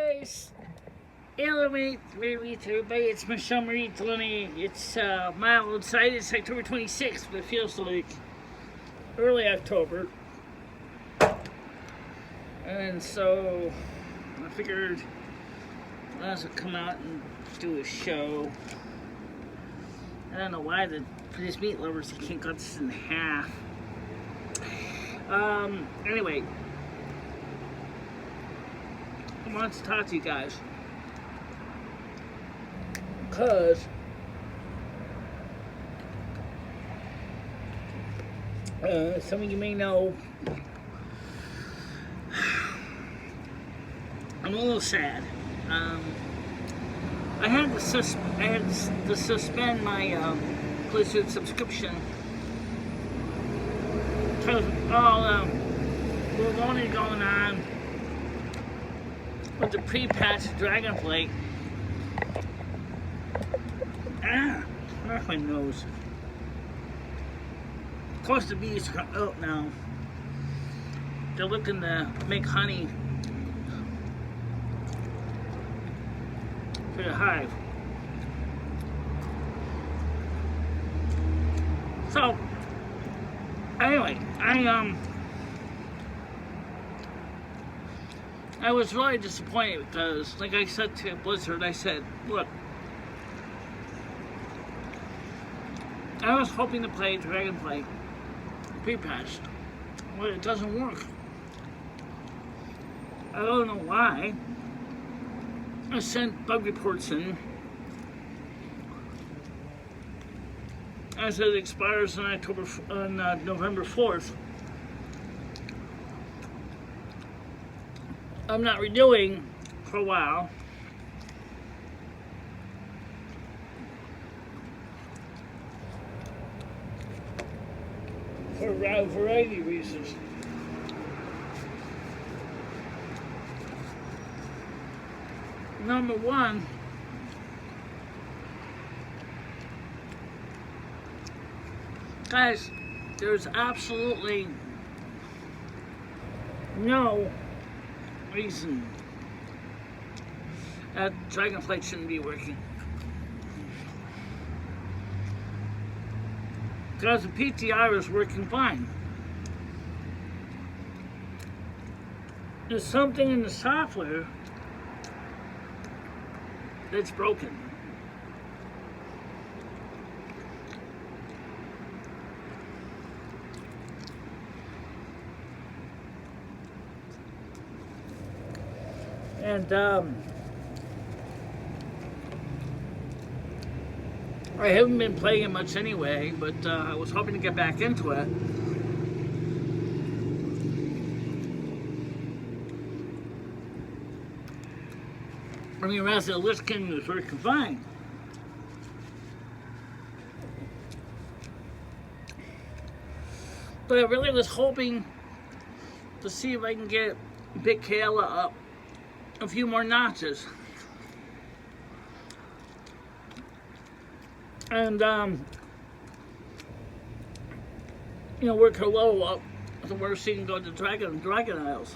guys, hello mate, everybody, it's MicheleMarieDalene. It's mild outside, it's October 26th, but it feels like early October. And so I figured I might as well come out and do a show. I don't know why for these meat lovers, you can't cut this in half. Anyway, I wanted to talk to you guys because some of you may know I'm a little sad. I had to suspend my Blizzard subscription because all we're only going on with the pre-patched Dragonflight. Where's my nose? Of course, the bees are out now. They're looking to make honey for the hive. So, anyway, I was really disappointed because, like I said to Blizzard, I said, look, I was hoping to play Dragonflight pre-patched, but it doesn't work. I don't know why. I sent bug reports in, as it expires on November 4th. I'm not renewing for a while. For a variety of reasons. Number one, guys, there's absolutely no reason that Dragonflight shouldn't be working. Because the PTR is working fine. There's something in the software that's broken. And I haven't been playing it much anyway, but I was hoping to get back into it. I mean, Wrath of the Lich King was working fine. But I really was hoping to see if I can get Big Kayla up a few more notches. And, you know, work her level up to where she can go to Dragon Isles.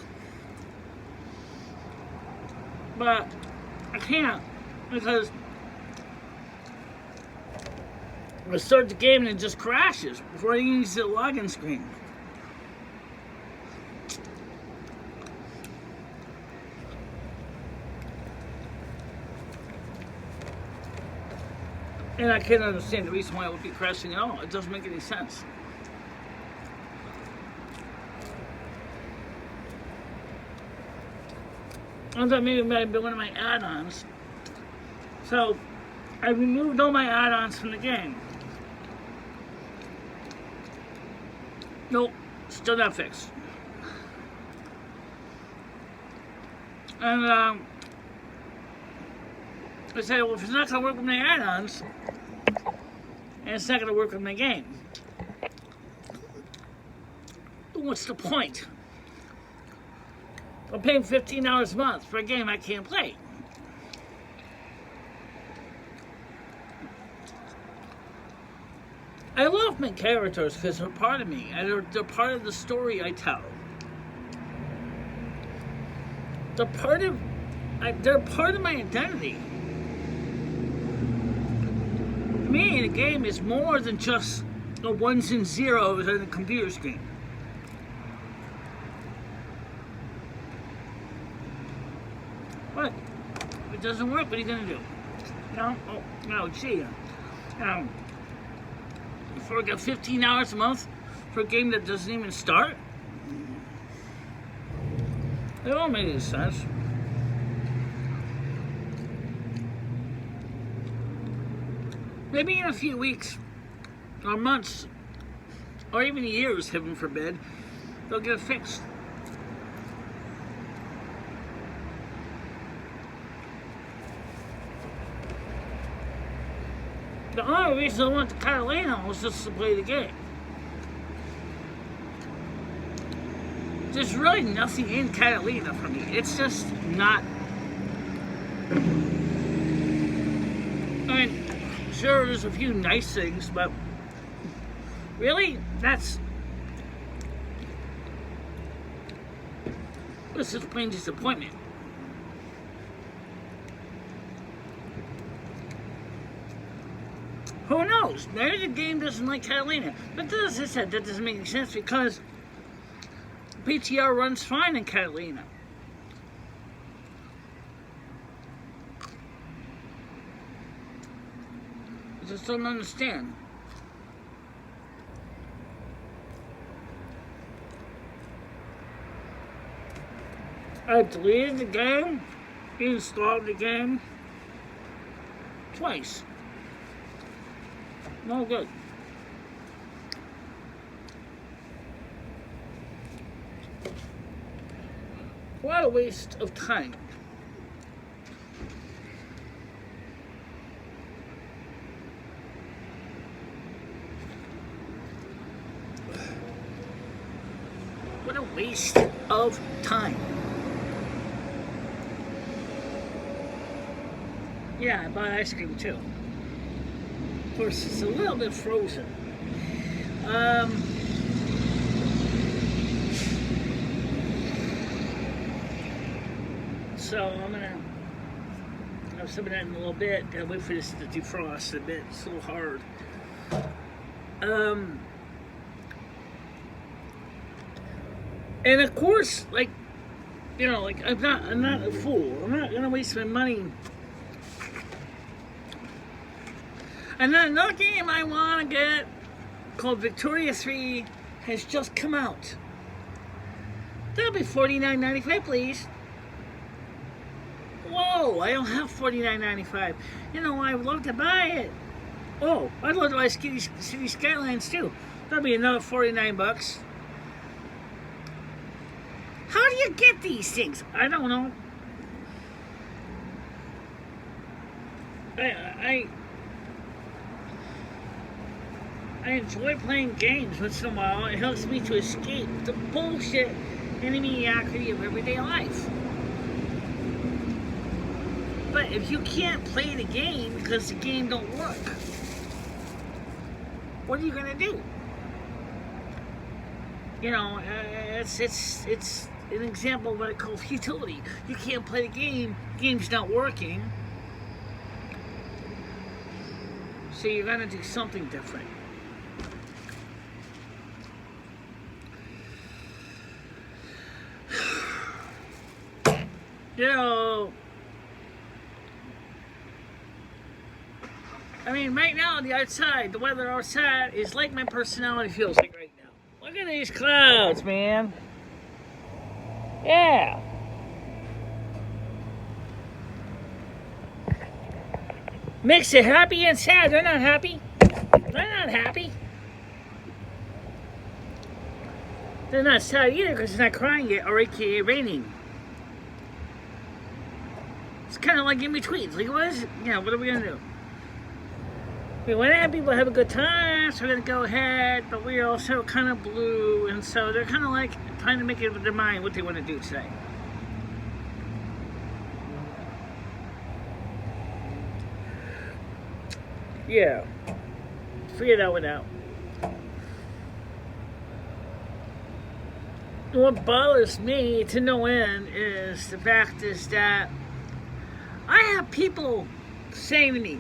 But I can't, because I start the game and it just crashes before I even see the login screen. And I can't understand the reason why it would be crashing at all. It doesn't make any sense. I thought maybe it might have been one of my add-ons. So, I removed all my add-ons from the game. Nope, still not fixed. And, I said, well, if it's not going to work with my add-ons, and it's not going to work with my game, then what's the point? I'm paying $15 a month for a game I can't play. I love my characters because they're part of me, and they're part of the story I tell. They're part of they're part of my identity. To me, the game is more than just the ones and zeros on a computer screen. But if it doesn't work, what are you gonna do? No, oh, no, gee. Before I got 15 hours a month for a game that doesn't even start? It don't make any sense. Maybe in a few weeks, or months, or even years, heaven forbid, they'll get it fixed. The only reason I went to Catalina was just to play the game. There's really nothing in Catalina for me. It's just not. I mean, sure, there's a few nice things, but really, this is plain disappointment. Who knows? Maybe the game doesn't like Catalina. But as I said, that doesn't make any sense because PTR runs fine in Catalina. I just don't understand. I deleted the game, installed the game twice. No good. What a waste of time. What a waste of time. Yeah, I bought ice cream too. Of course, it's a little bit frozen. So I'm gonna have some of that in a little bit. Gotta wait for this to defrost a bit. It's a little hard. And of course, like, you know, like I'm not a fool. I'm not gonna waste my money. And then another game I want to get called Victoria 3 has just come out. That'll be $49.95, please. Whoa, I don't have $49.95. You know, I would love to buy it. Oh, I'd love to buy City Skylines too. That'll be another 49 bucks. How do you get these things? I don't know. I enjoy playing games once in a while. It helps me to escape the bullshit and the mediocrity of everyday life. But if you can't play the game because the game don't work, what are you gonna do? You know, it's an example of what I call futility. You can't play the game, game's not working, so you're gonna do something different. You know, I mean, right now on the outside, the weather outside is like my personality feels like right now. Look at these clouds, man. Yeah. Makes it happy and sad. They're not happy. They're not happy. They're not sad either because it's not crying yet, or aka raining. It's kind of like in between. It's like, what is it? Yeah, what are we going to do? We want to have people have a good time, so we're going to go ahead, but we're also kind of blue, and so they're kind of like trying to make it with their mind what they want to do today. Yeah. Figure that out. What bothers me to no end is the fact is that I have people saying to me,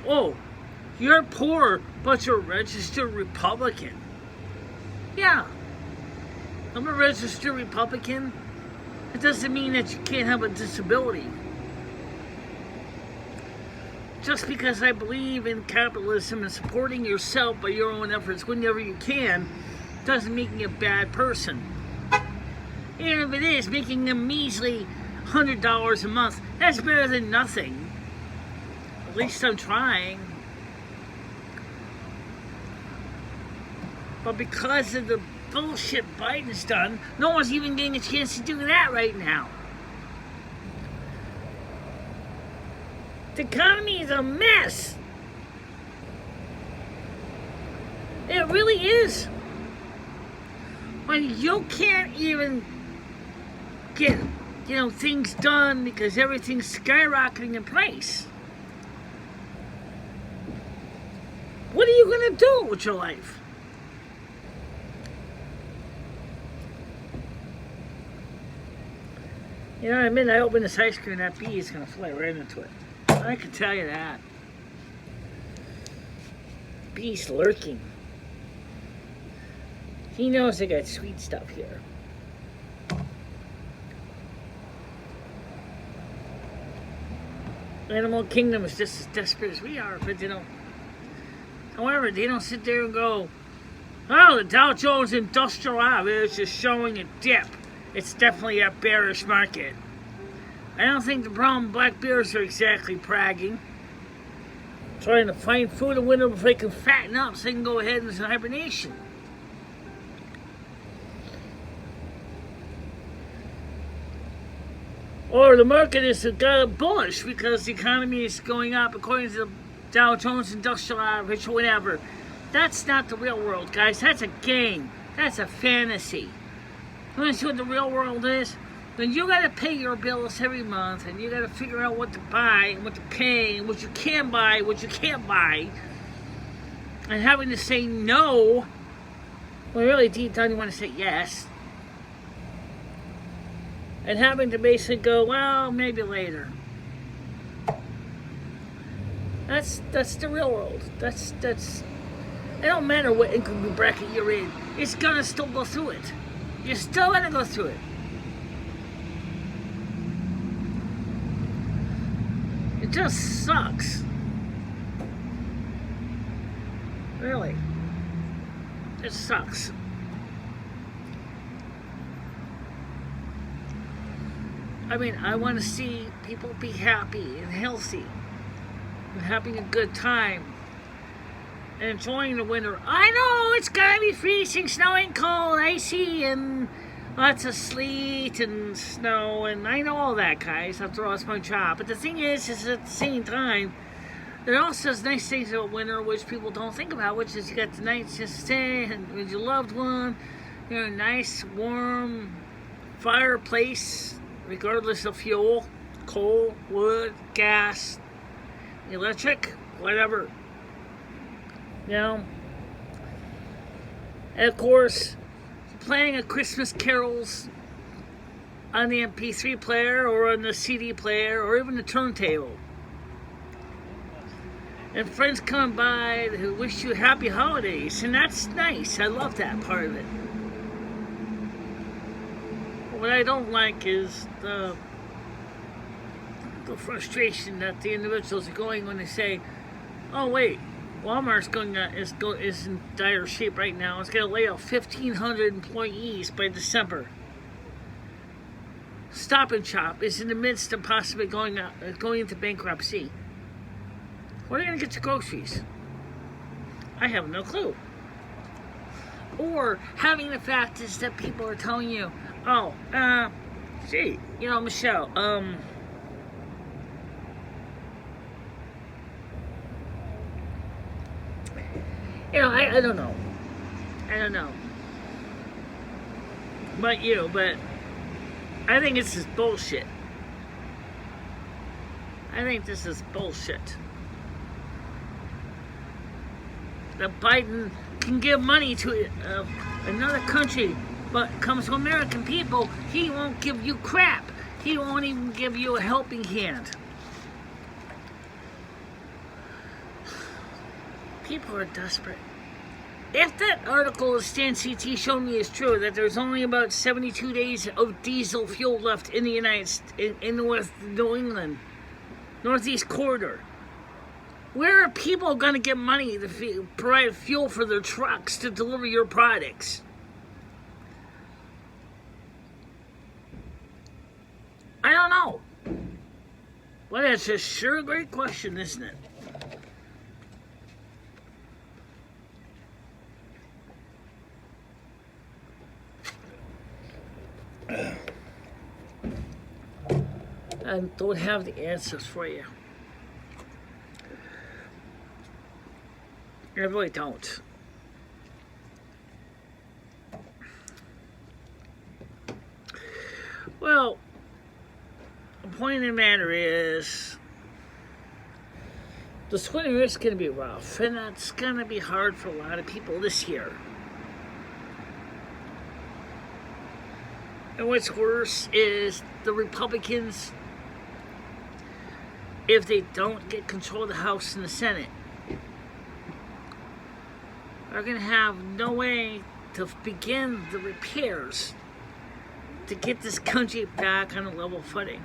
oh, you're poor, but you're a registered Republican. Yeah, I'm a registered Republican. It doesn't mean that you can't have a disability. Just because I believe in capitalism and supporting yourself by your own efforts whenever you can, doesn't make me a bad person. Even if it is making a measly $100 a month, that's better than nothing. At least I'm trying. But because of the bullshit Biden's done, no one's even getting a chance to do that right now. The economy is a mess. It really is. When you can't even get, things done because everything's skyrocketing in price. What are you going to do with your life? You know what I mean? I open this ice cream, that bee is going to fly right into it. I can tell you that. Bee's lurking. He knows I got sweet stuff here. Animal Kingdom is just as desperate as we are, but they don't. However, they don't sit there and go, oh, the Dow Jones Industrial Average is showing a dip. It's definitely a bearish market. I don't think the brown black bears are exactly bragging. Trying to find food in winter before they can fatten up so they can go ahead into hibernation. Or the market is bullish because the economy is going up according to the Dow Jones Industrial Average or whatever. That's not the real world, guys. That's a game. That's a fantasy. You want to see what the real world is? When you got to pay your bills every month and you got to figure out what to buy and what to pay and what you can buy, what you can't buy, and having to say no, well, really deep down you want to say yes, and having to basically go, well, maybe later. That's the real world. That's. It don't matter what income bracket you're in. It's gonna still go through it. You're still gonna go through it. It just sucks. Really. It sucks. I mean, I want to see people be happy and healthy and having a good time and enjoying the winter. I know it's gonna be freezing, snowing, cold, icy, and lots of sleet and snow, and I know all that, guys. After all, it's my job. But the thing is at the same time, there are also nice things about winter which people don't think about, which is you got the nights to stay with your loved one, a nice, warm fireplace, regardless of fuel, coal, wood, gas, electric, whatever. And of course, playing a Christmas carols on the MP3 player or on the CD player or even the turntable. And friends come by who wish you happy holidays, and that's nice. I love that part of it. What I don't like is the frustration that the individuals are going when they say, oh wait, Walmart's is in dire shape right now. It's going to lay off 1,500 employees by December. Stop and Shop is in the midst of possibly going into bankruptcy. Where are you going to get your groceries? I have no clue. Or having the fact is that people are telling you, oh, gee, Michelle, I don't know. I don't know. But I think this is bullshit. I think this is bullshit. That Biden can give money to another country, but comes to American people, he won't give you crap. He won't even give you a helping hand. People are desperate. If that article Stan CT showed me is true, that there's only about 72 days of diesel fuel left in the United States, in North New England, Northeast corridor, where are people going to get money to provide fuel for their trucks to deliver your products? I don't know. Well, that's a sure great question, isn't it? I don't have the answers for you. I really don't. Well, the point of the matter is, the winter is going to be rough, and that's going to be hard for a lot of people this year. And what's worse is the Republicans, if they don't get control of the House and the Senate, are going to have no way to begin the repairs to get this country back on a level footing.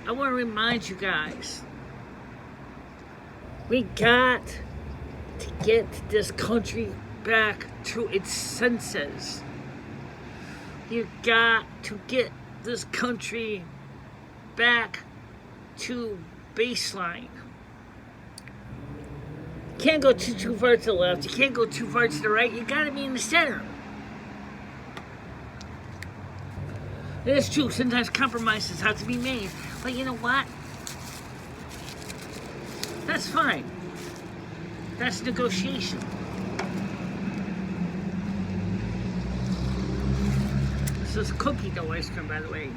I want to remind you guys, we got to get this country back to its senses. You got to get this country back to baseline. You can't go too far to the left. You can't go too far to the right. You got to be in the center. It is true. Sometimes compromises have to be made. But you know what? That's fine. That's negotiation. This is cookie dough ice cream, by the way.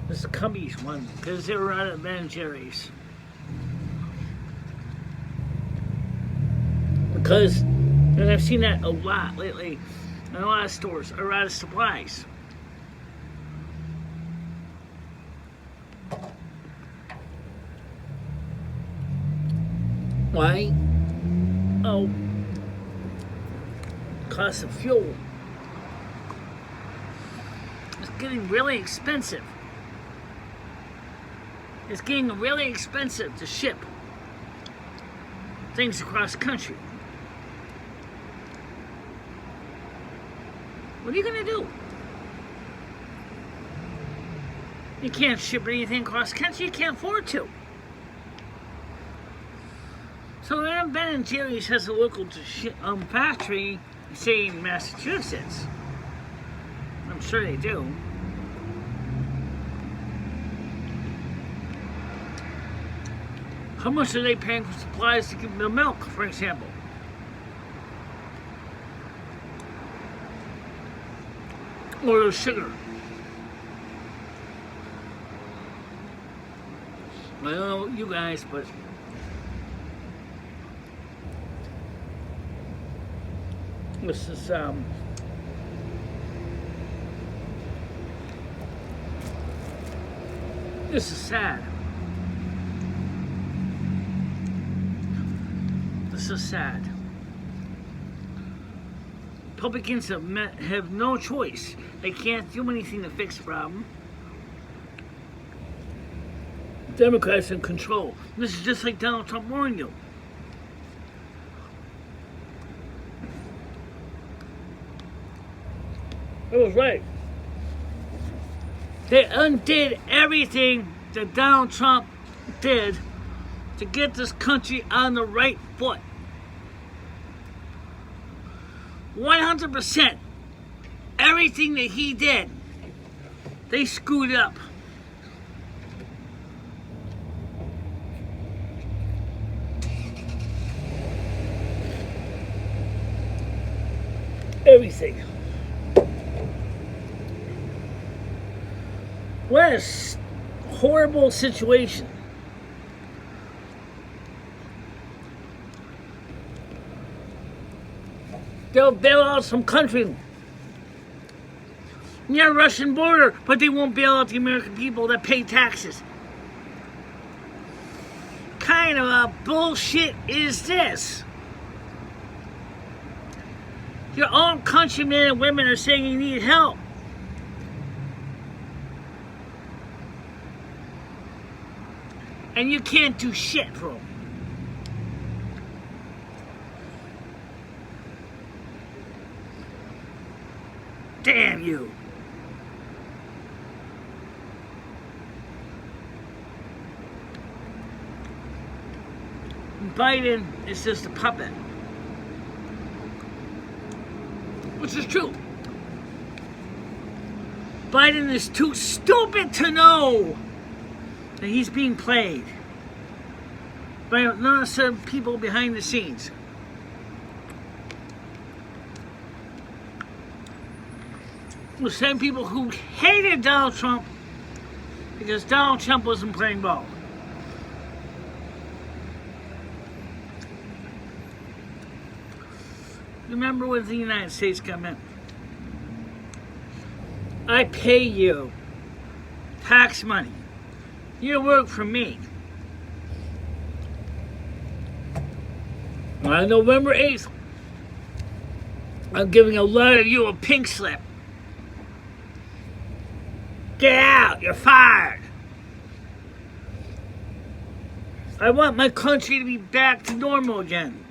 This is Cubby's one, because they were out of Ben & Jerry's. Because, and I've seen that a lot lately, in a lot of stores, are out of supplies. Why? Oh, cost of fuel. It's getting really expensive. It's getting really expensive to ship things across the country. What are you going to do? You can't ship anything across the country. You can't afford to. So Ben & Jerry's has a local factory, say in Massachusetts. I'm sure they do. How much are they paying for supplies to give the milk, for example? Or the sugar? I don't know you guys, but this is sad. This is sad. Republicans have no choice. They can't do anything to fix the problem. Democrats in control. This is just like Donald Trump warned you. It was right. They undid everything that Donald Trump did to get this country on the right foot. 100%. Everything that he did, they screwed up. Everything. What a horrible situation. They'll bail out some country near Russian border, but they won't bail out the American people that pay taxes. Kind of a bullshit is this? Your own countrymen and women are saying you need help. And you can't do shit for them. Damn you. Biden is just a puppet. Which is true. Biden is too stupid to know that he's being played by not some people behind the scenes. The same people who hated Donald Trump because Donald Trump wasn't playing ball. Remember when the United States come in? I pay you tax money. You work for me. On November 8th, I'm giving a lot of you a pink slip. Get out, you're fired. I want my country to be back to normal again.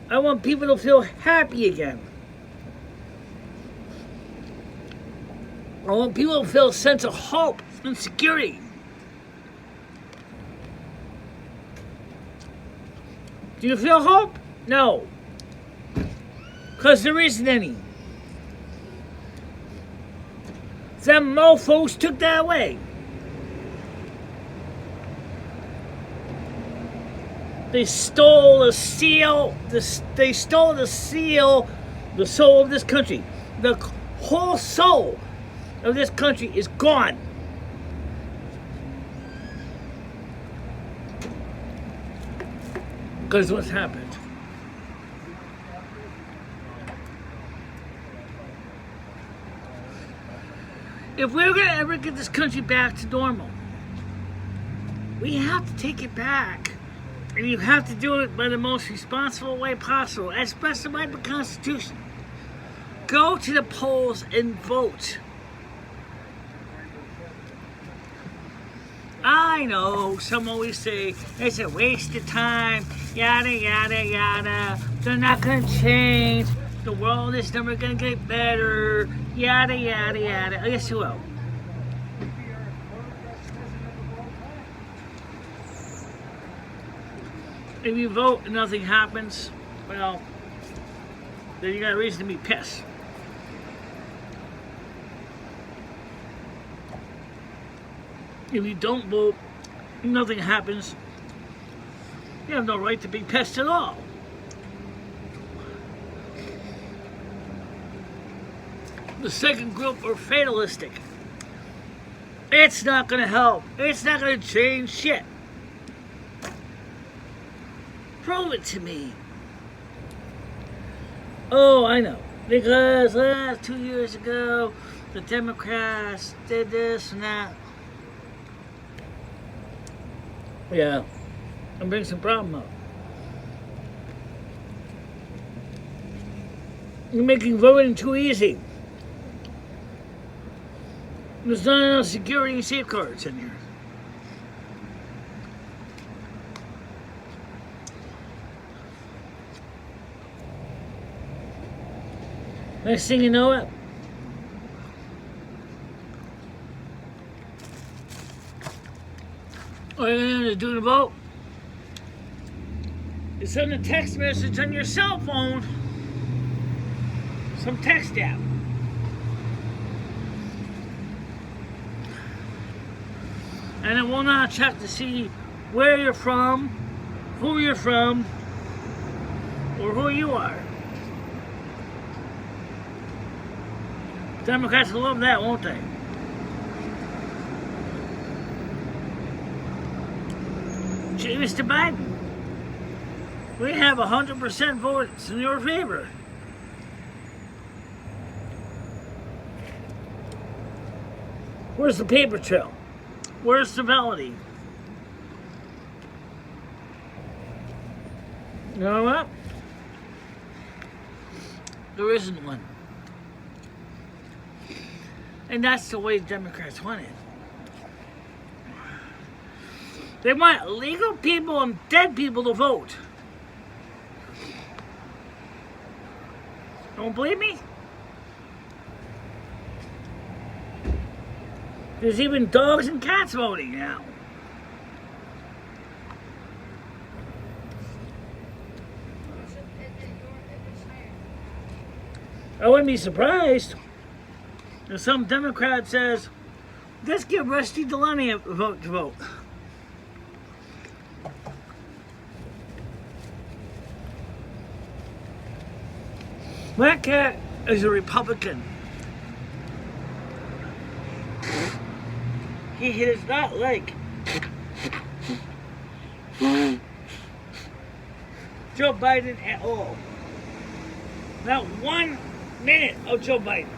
I want people to feel happy again. I want people to feel a sense of hope and security. Do you feel hope? No. Because there isn't any. Them mofos took that away. They stole the seal. They stole the seal, the soul of this country. The whole soul of this country is gone. Because what's happened? If we're going to ever get this country back to normal, we have to take it back. And you have to do it by the most responsible way possible, as specified by the Constitution. Go to the polls and vote. I know, some always say, it's a waste of time, yada, yada, yada. They're not going to change. The world is never going to get better, yada, yada, yada. I guess you will. If you vote and nothing happens, well, then you got a reason to be pissed. If you don't vote, nothing happens, you have no right to be pissed at all. The second group are fatalistic. It's not going to help. It's not going to change shit. Prove it to me. Oh, I know. Because 2 years ago, the Democrats did this and that. Yeah, and bring some problem up. You're making voting too easy. There's not enough security and safeguards in here. Next thing you know it, all you're going to do to vote is send a text message on your cell phone, some text app. And it will not check to see where you're from, who you're from, or who you are. Democrats will love that, won't they? Gee, Mr. Biden. We have 100% votes in your favor. Where's the paper trail? Where's civility? You know what? There isn't one. And that's the way Democrats want it. They want legal people and dead people to vote. Don't believe me? There's even dogs and cats voting now. I wouldn't be surprised if some Democrat says, let's give MicheleDalene a vote to vote. That cat is a Republican. He does not like Joe Biden at all. Not 1 minute of Joe Biden.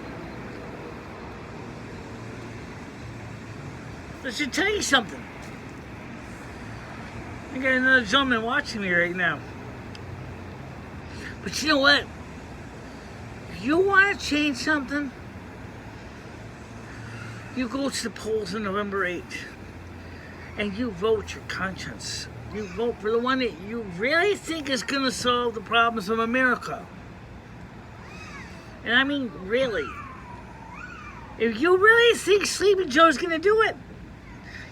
I should tell you something. I got another gentleman watching me right now. But you know what? If you want to change something, you go to the polls on November 8th and you vote your conscience. You vote for the one that you really think is going to solve the problems of America. And I mean, really. If you really think Sleepy Joe's going to do it,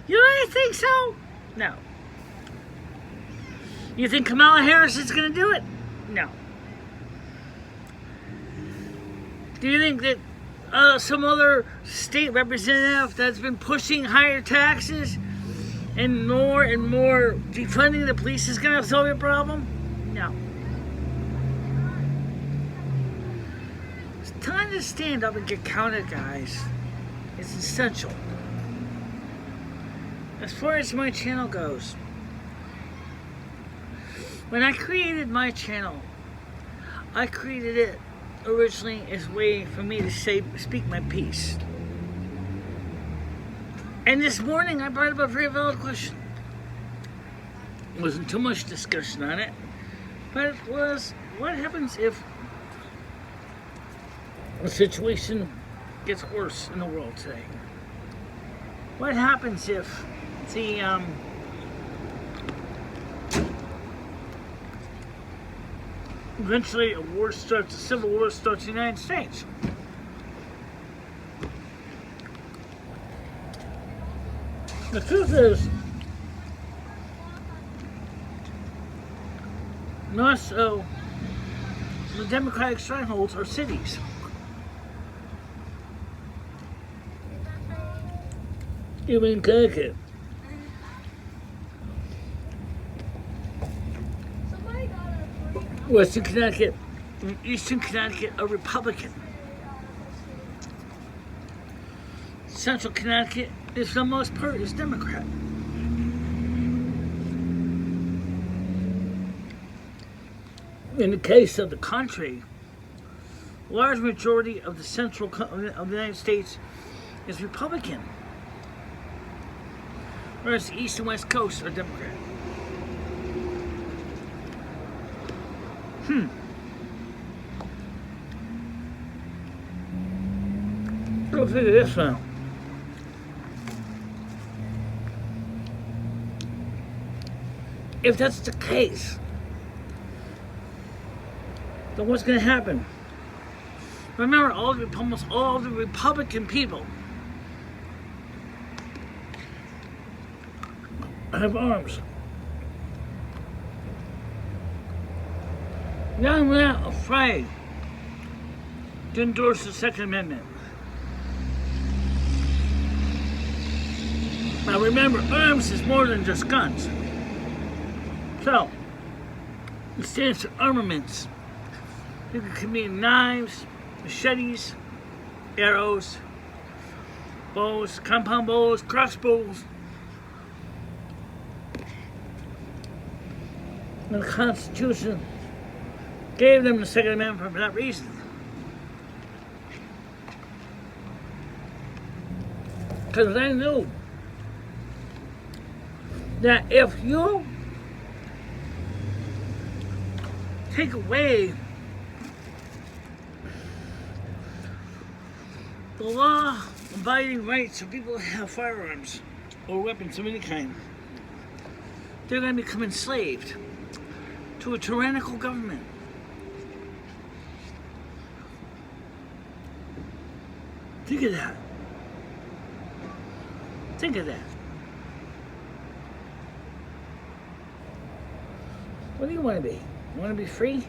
you really think so? No. You think Kamala Harris is going to do it? No. Do you think that some other state representative that's been pushing higher taxes and more defunding the police is going to solve your problem? No. It's time to stand up and get counted, guys. It's essential. As far as my channel goes, when I created my channel, I created it originally as a way for me to speak my piece. And this morning I brought up a very valid question. There wasn't too much discussion on it, but it was, what happens if the situation gets worse in the world today? What happens if the eventually a war starts, a civil war starts in the United States? The truth is, most of the Democratic strongholds are cities. Even in Connecticut. Western Connecticut and Eastern Connecticut are Republican. Central Connecticut is for the most part is Democrat. In the case of the country, a large majority of the central of the United States is Republican, whereas the East and West Coast are Democrat. Go figure this out. If that's the case, then what's going to happen? Remember, almost all the Republican people have arms. Now I'm not afraid to endorse the Second Amendment. Now remember, arms is more than just guns. So, it stands for armaments. It can mean knives, machetes, arrows, bows, compound bows, crossbows. And the Constitution gave them the Second Amendment for that reason. Because they knew that if you take away the law-abiding rights of people who have firearms or weapons of any kind, they're going to become enslaved to a tyrannical government. Think of that. Think of that. What do you want to be? You want to be free?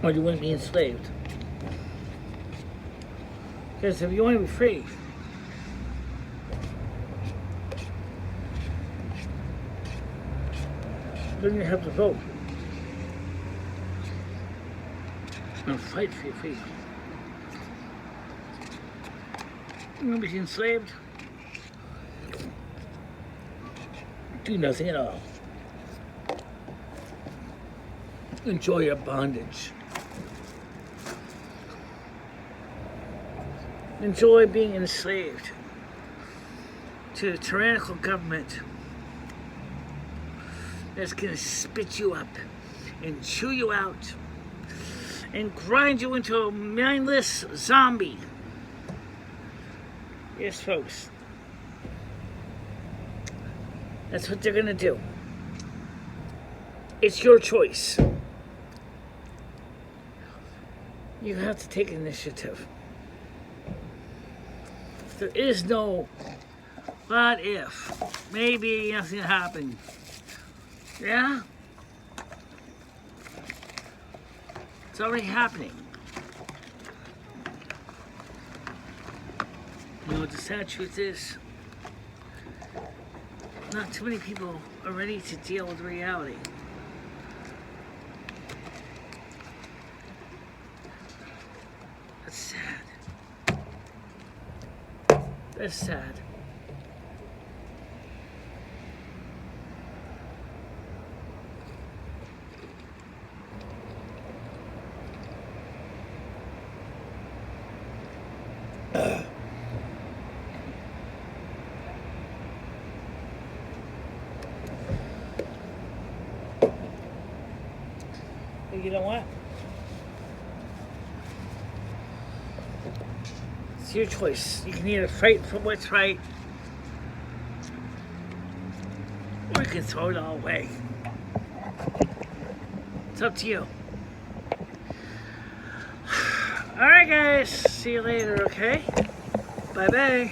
Or do you want to be enslaved? Because if you want to be free, then you have to vote and fight for your freedom. You want to be enslaved? Do nothing at all. Enjoy your bondage. Enjoy being enslaved to a tyrannical government that's going to spit you up and chew you out and grind you into a mindless zombie. Yes, folks. That's what they're going to do. It's your choice. You have to take initiative. There is no what if. Maybe nothing happened. Yeah? It's already happening. You know what the sad truth is? Not too many people are ready to deal with reality. That's sad. That's sad. You know what? It's your choice. You can either fight for what's right, or you can throw it all away. It's up to you. Alright guys, see you later, okay? Bye-bye.